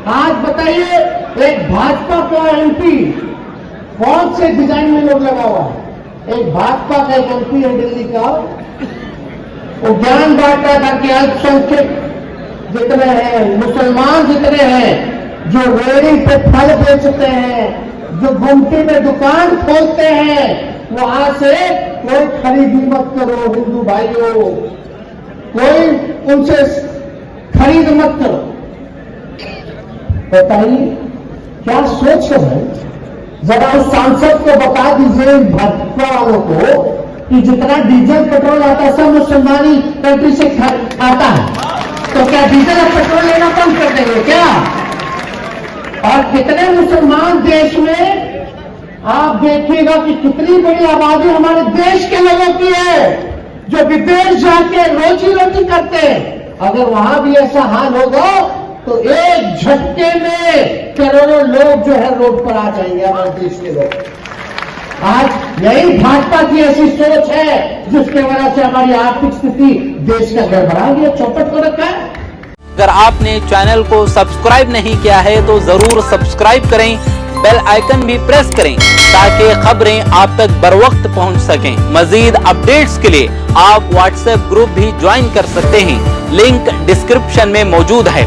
आज बताइए, एक भाजपा का एमपी कौन से डिजाइन में लोग लगा हुआ है? एक भाजपा का एक एमपी है दिल्ली का, वो ज्ञान बांट रहा था कि अल्पसंख्यक जितने हैं, मुसलमान जितने हैं, जो रेहड़ी पे फल बेचते हैं, जो गुमटी में दुकान खोलते हैं, वहां से कोई खरीदी मत करो हिंदू भाइयों, कोई उनसे खरीद मत करो। बताइए क्या सोच है भाई? जरा उस सांसद को बता दीजिए, भाजपा वालों को, कि जितना डीजल पेट्रोल आता है सब मुसलमानी कंट्री से आता है, तो क्या डीजल और पेट्रोल लेना कम कर देंगे क्या? और कितने मुसलमान देश में आप देखिएगा कि कितनी बड़ी आबादी हमारे देश के लोगों की है जो विदेश जाके रोजी रोटी करते हैं। अगर वहां भी ऐसा हाल होगा तो एक झटके में करोड़ों लोग जो है रोड पर आ जाएंगे, हमारे देश के लोग। आज यही भाजपा की ऐसी सोच है जिसके वजह से हमारी आर्थिक स्थिति देश का गड़बड़ा गया, चौपट को रखा है। अगर आपने चैनल को सब्सक्राइब नहीं किया है तो जरूर सब्सक्राइब करें, बेल आइकन भी प्रेस करें ताकि खबरें आप तक बर वक्त पहुंच सकें। मजीद अपडेट्स के लिए आप व्हाट्सएप ग्रुप भी ज्वाइन कर सकते हैं, लिंक डिस्क्रिप्शन में मौजूद है।